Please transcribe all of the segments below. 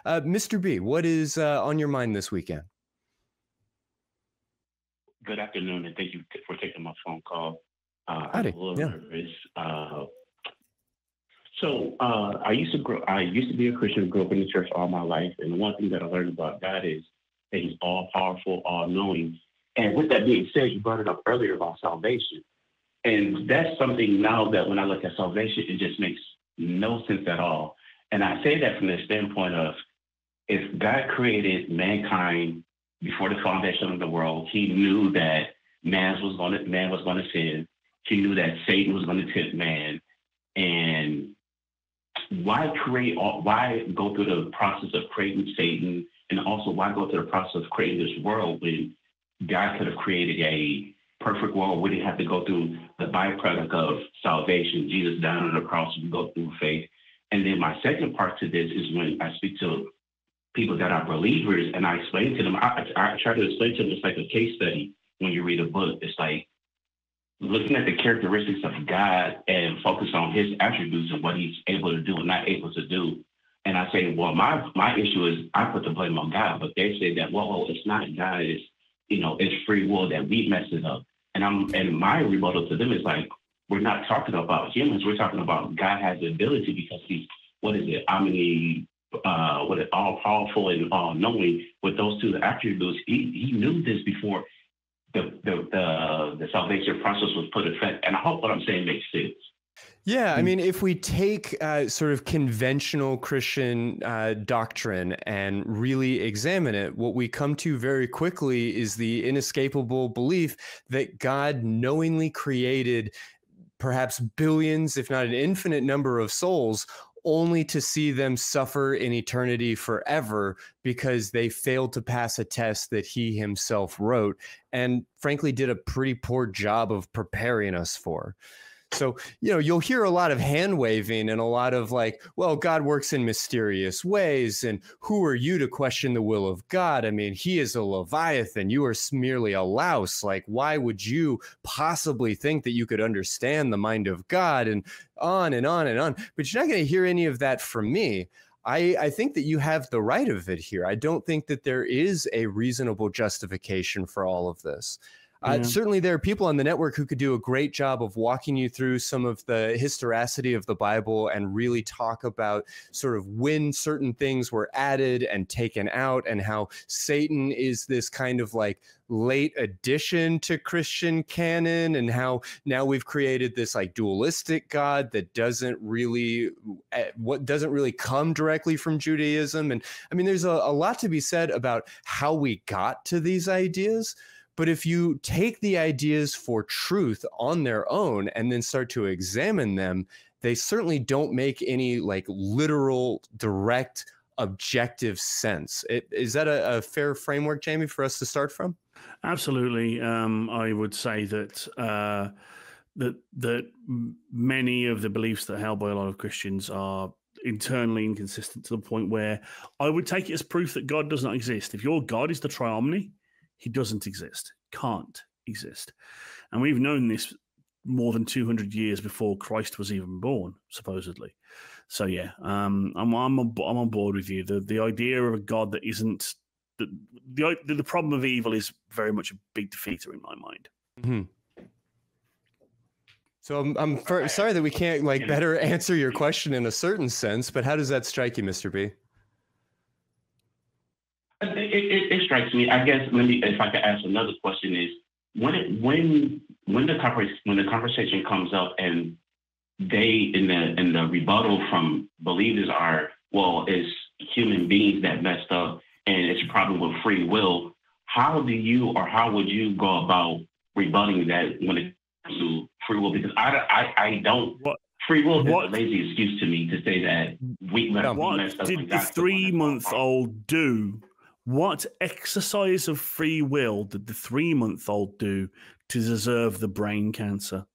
Mr. B, what is on your mind this weekend? Good afternoon, and thank you for taking my phone call. Howdy. I'm a little nervous. I used to be a Christian, grew up in the church all my life, and the one thing that I learned about God is that He's all powerful, all knowing. And with that being said, you brought it up earlier about salvation, and that's something now that when I look at salvation, it just makes no sense at all. And I say that from the standpoint of if God created mankind before the foundation of the world, He knew that man was going to sin. He knew that Satan was going to tempt man, and why go through the process of creating Satan, and also why go through the process of creating this world when God could have created a perfect world? We didn't have to go through the byproduct of salvation, Jesus dying on the cross, we go through faith. And then my second part to this is when I speak to people that are believers, and I explain to them, I try to explain to them, it's like a case study when you read a book. It's like looking at the characteristics of God and focus on His attributes and what He's able to do and not able to do. And I say, well, my issue is I put the blame on God, but they say that, well, it's not God, it's free will that we mess it up. And my rebuttal to them is like, we're not talking about humans, we're talking about God has the ability because He's, all powerful and all knowing. With those two attributes, he knew this before the salvation process was put in effect. And I hope what I'm saying makes sense. Yeah, I mean, if we take sort of conventional Christian doctrine and really examine it, what we come to very quickly is the inescapable belief that God knowingly created perhaps billions, if not an infinite number of souls, only to see them suffer in eternity forever because they failed to pass a test that He Himself wrote and frankly did a pretty poor job of preparing us for. So, you'll hear a lot of hand waving and a lot of like, well, God works in mysterious ways. And who are you to question the will of God? I mean, He is a Leviathan. You are merely a louse. Like, why would you possibly think that you could understand the mind of God? And on and on and on. But you're not going to hear any of that from me. I think that you have the right of it here. I don't think that there is a reasonable justification for all of this. Certainly there are people on the network who could do a great job of walking you through some of the historicity of the Bible and really talk about sort of when certain things were added and taken out and how Satan is this kind of like late addition to Christian canon and how now we've created this like dualistic God that doesn't really come directly from Judaism. And I mean, there's a lot to be said about how we got to these ideas. But if you take the ideas for truth on their own and then start to examine them, they certainly don't make any like literal, direct, objective sense. Is that a fair framework, Jaimie, for us to start from? Absolutely. I would say that that many of the beliefs that are held by a lot of Christians are internally inconsistent to the point where I would take it as proof that God does not exist. If your God is the triomni, He doesn't exist, can't exist. And we've known this more than 200 years before Christ was even born, supposedly. So, yeah, I'm on board with you. The idea of a God that isn't... The problem of evil is very much a big defeater in my mind. Mm-hmm. So I'm sorry that we can't like better answer your question in a certain sense, but how does that strike you, Mr. B? It strikes me. I guess if I could ask another question is when the conversation comes up and they in the rebuttal from believers are, well, it's human beings that messed up and it's a problem with free will. How would you go about rebutting that when it comes to free will? Because I don't. Free will is a lazy excuse to me to say that we messed up. What did the 3-month-old do? What exercise of free will did the 3-month-old do to deserve the brain cancer?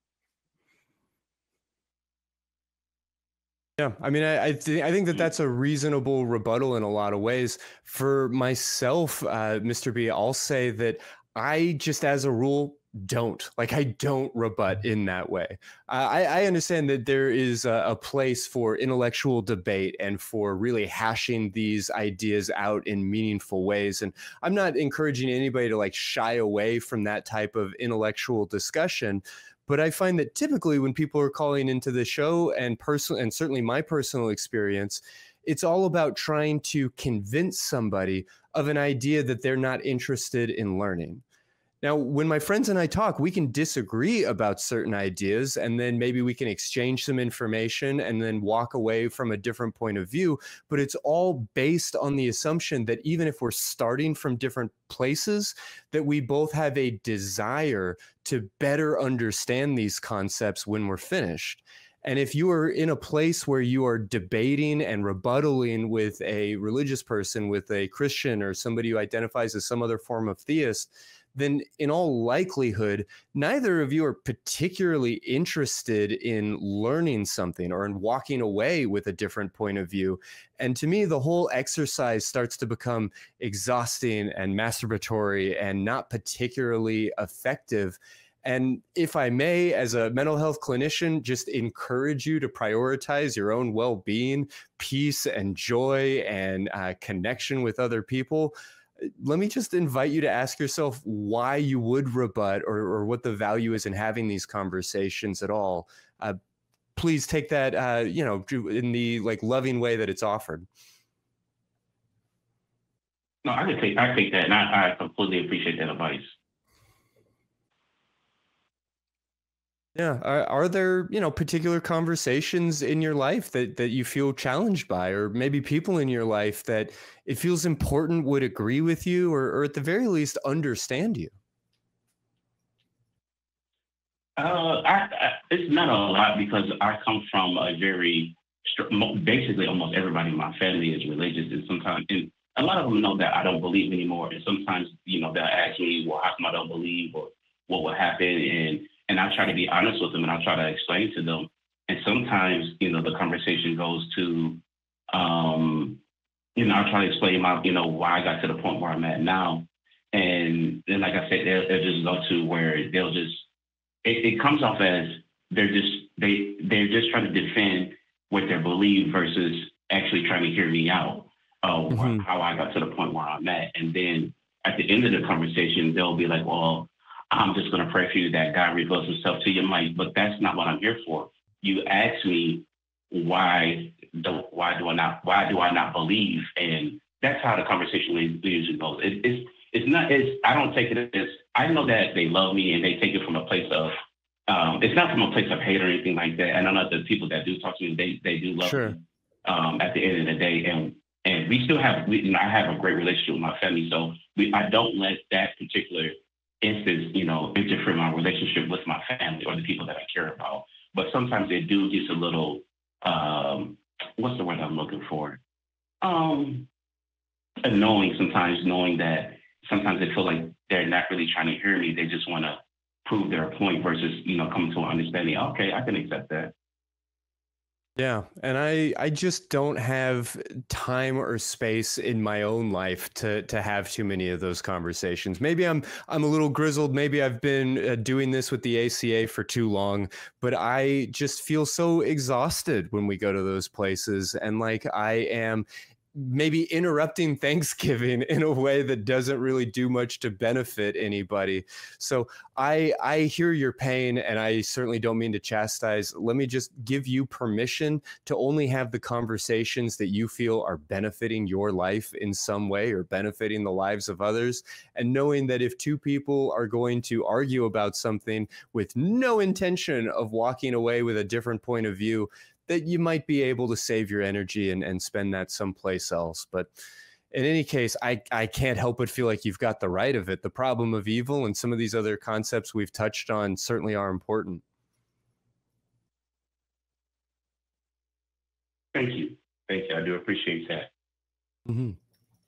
Yeah, I mean, I think that that's a reasonable rebuttal in a lot of ways. For myself, Mr. B, I'll say that I just as a rule don't. Like, I don't rebut in that way. I understand that there is a place for intellectual debate and for really hashing these ideas out in meaningful ways. And I'm not encouraging anybody to like shy away from that type of intellectual discussion. But I find that typically when people are calling into the show, and certainly my personal experience, it's all about trying to convince somebody of an idea that they're not interested in learning. Now, when my friends and I talk, we can disagree about certain ideas, and then maybe we can exchange some information and then walk away from a different point of view. But it's all based on the assumption that even if we're starting from different places, that we both have a desire to better understand these concepts when we're finished. And if you are in a place where you are debating and rebuttaling with a religious person, with a Christian or somebody who identifies as some other form of theist, then in all likelihood, neither of you are particularly interested in learning something or in walking away with a different point of view. And to me, the whole exercise starts to become exhausting and masturbatory and not particularly effective. And if I may, as a mental health clinician, just encourage you to prioritize your own well-being, peace and joy and connection with other people. Let me just invite you to ask yourself why you would rebut or what the value is in having these conversations at all. Please take that, in the like loving way that it's offered. No, I take that, and I completely appreciate that advice. Yeah. Are there, particular conversations in your life that you feel challenged by, or maybe people in your life that it feels important would agree with you or at the very least understand you? It's not a lot because I come from a very, basically almost everybody in my family is religious, and a lot of them know that I don't believe anymore. And sometimes, they'll ask me, well, how come I don't believe, or what will happen? And I try to be honest with them, and I try to explain to them. And sometimes, the conversation goes to, I try to explain why I got to the point where I'm at now. And then, like I said, they'll just go to where they'll just, it comes off as they're just trying to defend what they believe versus actually trying to hear me out of how I got to the point where I'm at. And then at the end of the conversation, they'll be like, well, I'm just going to pray for you that God reveals himself to you, Mike. But that's not what I'm here for. You asked me why do I not believe, and that's how the conversation usually goes. I don't take it as, I know that they love me and they take it from a place of, it's not from a place of hate or anything like that. And I know the people that do talk to me, they do love me at the end of the day. And we still have, I have a great relationship with my family. So I don't let that particular instance, interfere my relationship with my family or the people that I care about. But sometimes they do just a little, what's the word I'm looking for? Annoying sometimes, knowing that sometimes they feel like they're not really trying to hear me. They just want to prove their point versus, coming to an understanding. Okay, I can accept that. Yeah. And I just don't have time or space in my own life to have too many of those conversations. Maybe I'm a little grizzled. Maybe I've been doing this with the ACA for too long, but I just feel so exhausted when we go to those places. And like I am maybe interrupting Thanksgiving in a way that doesn't really do much to benefit anybody. So I hear your pain, and I certainly don't mean to chastise. Let me just give you permission to only have the conversations that you feel are benefiting your life in some way or benefiting the lives of others. And knowing that if two people are going to argue about something with no intention of walking away with a different point of view, that you might be able to save your energy and spend that someplace else. But in any case, I can't help but feel like you've got the right of it. The problem of evil and some of these other concepts we've touched on certainly are important. Thank you. I do appreciate that. Mm-hmm.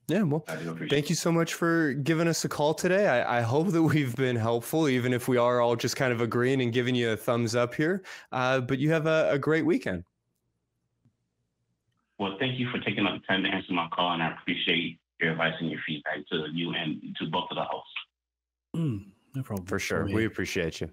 Yeah, well, thank you so much for giving us a call today. I hope that we've been helpful, even if we are all just kind of agreeing and giving you a thumbs up here. But you have a great weekend. Well, thank you for taking up the time to answer my call, and I appreciate your advice and your feedback to you and to both of the hosts. No problem. For sure. We appreciate you.